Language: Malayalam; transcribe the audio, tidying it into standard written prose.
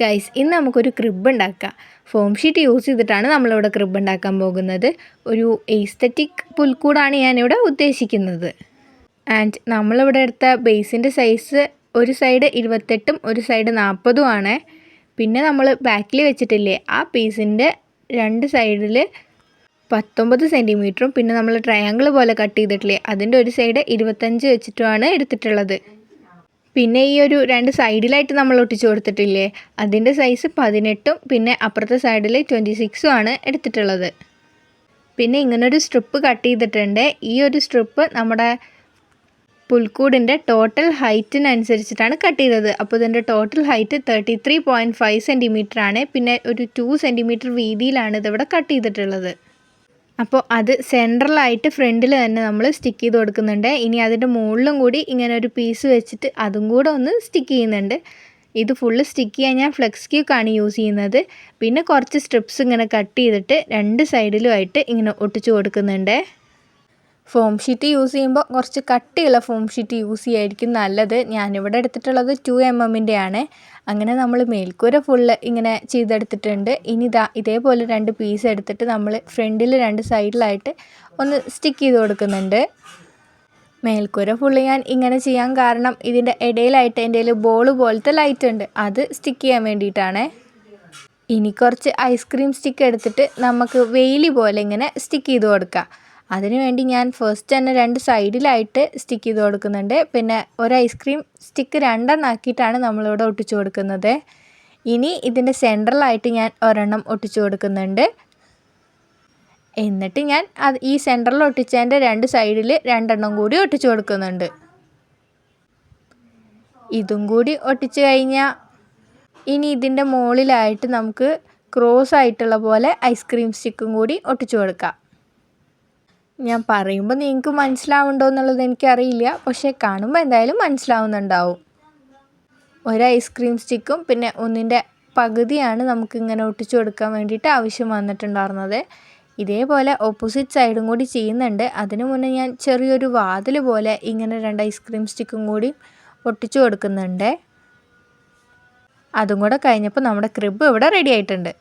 ഗൈസ്, ഇന്ന് നമുക്കൊരു ക്രിബ് ഉണ്ടാക്കാം. ഫോം ഷീറ്റ് യൂസ് ചെയ്തിട്ടാണ് നമ്മളിവിടെ ക്രിബ് ഉണ്ടാക്കാൻ പോകുന്നത്. ഒരു എസ്തെറ്റിക് പുൽക്കൂടാണ് ഞാനിവിടെ ഉദ്ദേശിക്കുന്നത്. ആൻഡ് നമ്മളിവിടെ എടുത്ത ബേസിൻ്റെ സൈസ് ഒരു സൈഡ് 28ഉം ഒരു സൈഡ് 40ഉം ആണ്. പിന്നെ നമ്മൾ ബാക്കിൽ വെച്ചിട്ടില്ലേ, ആ പീസിൻ്റെ രണ്ട് സൈഡിൽ 19 സെൻറ്റിമീറ്ററും പിന്നെ നമ്മൾ ട്രയാങ്കിൾ പോലെ കട്ട് ചെയ്തിട്ടില്ലേ, അതിൻ്റെ ഒരു സൈഡ് 25 വെച്ചിട്ടുമാണ് എടുത്തിട്ടുള്ളത്. പിന്നെ ഈ ഒരു രണ്ട് സൈഡിലായിട്ട് നമ്മൾ ഒട്ടിച്ചു കൊടുത്തിട്ടില്ലേ, അതിൻ്റെ സൈസ് 18ഉം പിന്നെ അപ്പുറത്തെ സൈഡിൽ 26ഉം ആണ് എടുത്തിട്ടുള്ളത്. പിന്നെ ഇങ്ങനൊരു സ്ട്രിപ്പ് കട്ട് ചെയ്തിട്ടുണ്ട്. ഈ ഒരു സ്ട്രിപ്പ് നമ്മുടെ പുൽക്കൂടിൻ്റെ ടോട്ടൽ ഹൈറ്റിനനുസരിച്ചിട്ടാണ് കട്ട് ചെയ്തത്. അപ്പോൾ ഇതിൻ്റെ ടോട്ടൽ ഹൈറ്റ് 33.5 സെൻറ്റിമീറ്റർ ആണ്. പിന്നെ ഒരു 2 സെൻറ്റിമീറ്റർ വീതിയിലാണ് ഇതിവിടെ കട്ട് ചെയ്തിട്ടുള്ളത്. അപ്പോൾ അത് സെൻട്രലായിട്ട് ഫ്രണ്ടിൽ തന്നെ നമ്മൾ സ്റ്റിക്ക് ചെയ്ത് കൊടുക്കുന്നുണ്ട്. ഇനി അതിൻ്റെ മുകളിലും കൂടി ഇങ്ങനെ ഒരു പീസ് വെച്ചിട്ട് അതും കൂടെ ഒന്ന് സ്റ്റിക്ക് ചെയ്യുന്നുണ്ട്. ഇത് ഫുള്ള് സ്റ്റിക്ക് ചെയ്യാൻ ഞാൻ ഫ്ലെക്സ് ക്യൂക്കാണ് യൂസ് ചെയ്യുന്നത്. പിന്നെ കുറച്ച് സ്ട്രിപ്സ് ഇങ്ങനെ കട്ട് ചെയ്തിട്ട് രണ്ട് സൈഡിലുമായിട്ട് ഇങ്ങനെ ഒട്ടിച്ചു കൊടുക്കുന്നുണ്ട്. ഫോം ഷീറ്റ് യൂസ് ചെയ്യുമ്പോൾ കുറച്ച് കട്ടിയുള്ള ഫോം ഷീറ്റ് യൂസ് ചെയ്യായിരിക്കും നല്ലത്. ഞാനിവിടെ എടുത്തിട്ടുള്ളത് 2mm ആണ്. അങ്ങനെ നമ്മൾ മേൽക്കൂര ഫുള്ള് ഇങ്ങനെ ചെയ്തെടുത്തിട്ടുണ്ട്. ഇനി ഇതേപോലെ രണ്ട് പീസ് എടുത്തിട്ട് നമ്മൾ ഫ്രണ്ടിൽ രണ്ട് സൈഡിലായിട്ട് ഒന്ന് സ്റ്റിക്ക് ചെയ്ത് കൊടുക്കുന്നുണ്ട്. മേൽക്കൂര ഫുള്ള് ഞാൻ ഇങ്ങനെ ചെയ്യാൻ കാരണം ഇതിൻ്റെ ഇടയിലായിട്ട് എൻ്റെ കയ്യിൽ ബോൾ പോലത്തെ ലൈറ്റ് ഉണ്ട്, അത് സ്റ്റിക്ക് ചെയ്യാൻ വേണ്ടിയിട്ടാണ്. ഇനി കുറച്ച് ഐസ്ക്രീം സ്റ്റിക്ക് എടുത്തിട്ട് നമുക്ക് വെയിലി പോലെ ഇങ്ങനെ സ്റ്റിക്ക് ചെയ്ത് കൊടുക്കാം. അതിനുവേണ്ടി ഞാൻ ഫസ്റ്റ് തന്നെ രണ്ട് സൈഡിലായിട്ട് സ്റ്റിക്ക് ചെയ്ത് കൊടുക്കുന്നുണ്ട്. പിന്നെ ഒരു ഐസ്ക്രീം സ്റ്റിക്ക് രണ്ടെണ്ണാക്കിയിട്ടാണ് നമ്മളിവിടെ ഒട്ടിച്ചു കൊടുക്കുന്നത്. ഇനി ഇതിൻ്റെ സെൻട്രലായിട്ട് ഞാൻ ഒരെണ്ണം ഒട്ടിച്ചു കൊടുക്കുന്നുണ്ട്. എന്നിട്ട് ഞാൻ ഈ സെൻട്രലിൽ ഒട്ടിച്ചതിൻ്റെ രണ്ട് സൈഡിൽ രണ്ടെണ്ണം കൂടി ഒട്ടിച്ചു കൊടുക്കുന്നുണ്ട്. ഇതും കൂടി ഒട്ടിച്ചു കഴിഞ്ഞാൽ ഇനി ഇതിൻ്റെ മുകളിലായിട്ട് നമുക്ക് ക്രോസ് ആയിട്ടുള്ള പോലെ ഐസ്ക്രീം സ്റ്റിക്കും കൂടി ഒട്ടിച്ചു കൊടുക്കാം. ഞാൻ പറയുമ്പോൾ നിങ്ങൾക്ക് മനസ്സിലാവുന്നുണ്ടോ എന്നുള്ളത് എനിക്കറിയില്ല, പക്ഷേ കാണുമ്പോൾ എന്തായാലും മനസ്സിലാവുന്നുണ്ടാവും. ഒരു ഐസ്ക്രീം സ്റ്റിക്കും പിന്നെ ഒന്നിൻ്റെ പകുതിയാണ് നമുക്കിങ്ങനെ ഒട്ടിച്ചു കൊടുക്കാൻ വേണ്ടിയിട്ട് ആവശ്യം വന്നിട്ടുണ്ടായിരുന്നത്. ഇതേപോലെ ഓപ്പോസിറ്റ് സൈഡും കൂടി ചെയ്യുന്നുണ്ട്. അതിനു മുന്നേ ഞാൻ ചെറിയൊരു വാതിൽ പോലെ ഇങ്ങനെ രണ്ട് ഐസ്ക്രീം സ്റ്റിക്കും കൂടി ഒട്ടിച്ചു കൊടുക്കുന്നുണ്ട്. അതും കൂടെ കഴിഞ്ഞപ്പോൾ നമ്മുടെ ക്രിബ് ഇവിടെ റെഡി ആയിട്ടുണ്ട്.